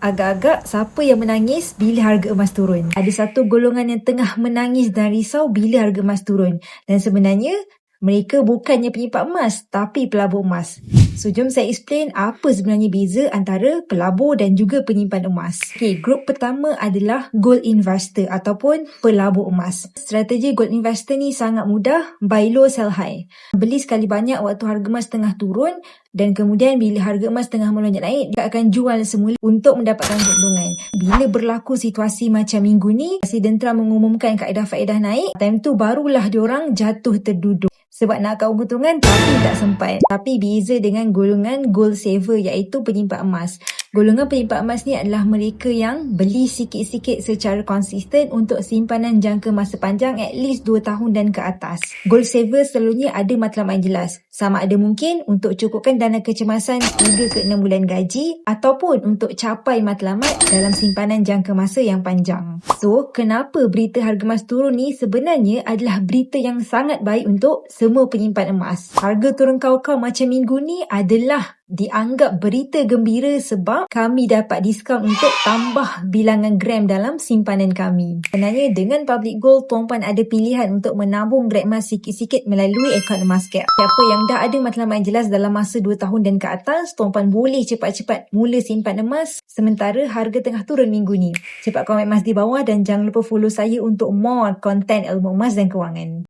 Agak-agak siapa yang menangis bila harga emas turun? Ada satu golongan yang tengah menangis dan risau bila harga emas turun. Dan sebenarnya mereka bukannya penyimpan emas tapi pelabur emas. So jom saya explain apa sebenarnya beza antara pelabur dan juga penyimpan emas. Okay, grup pertama adalah gold investor ataupun pelabur emas. Strategi gold investor ni sangat mudah, buy low sell high. Beli sekali banyak waktu harga emas tengah turun dan kemudian bila harga emas tengah melonjak naik, dia akan jual semula untuk mendapatkan keuntungan. Bila berlaku situasi macam minggu ni, Presiden Trump mengumumkan kaedah faedah naik, time tu barulah diorang jatuh terduduk. Sebab nak kau keuntungan tapi tak sempat. Tapi beza dengan golongan gold saver iaitu penyimpan emas. Golongan penyimpan emas ni adalah mereka yang beli sikit-sikit secara konsisten untuk simpanan jangka masa panjang at least 2 tahun dan ke atas. Gold saver selalunya ada matlamat yang jelas. Sama ada mungkin untuk cukupkan dana kecemasan 3 ke 6 bulan gaji ataupun untuk capai matlamat dalam simpanan jangka masa yang panjang. So, kenapa berita harga emas turun ni sebenarnya adalah berita yang sangat baik untuk semua penyimpan emas. Harga turun kau-kau macam minggu ni adalah dianggap berita gembira sebab kami dapat diskaun untuk tambah bilangan gram dalam simpanan kami. Sebenarnya dengan Public Gold, tuan-puan ada pilihan untuk menabung gram emas sikit-sikit melalui akaun Emascap. Siapa yang dah ada matlamat yang jelas dalam masa 2 tahun dan ke atas, tuan-puan boleh cepat-cepat mula simpan emas sementara harga tengah turun minggu ni. Cepat komen emas di bawah dan jangan lupa follow saya untuk more konten ilmu emas dan kewangan.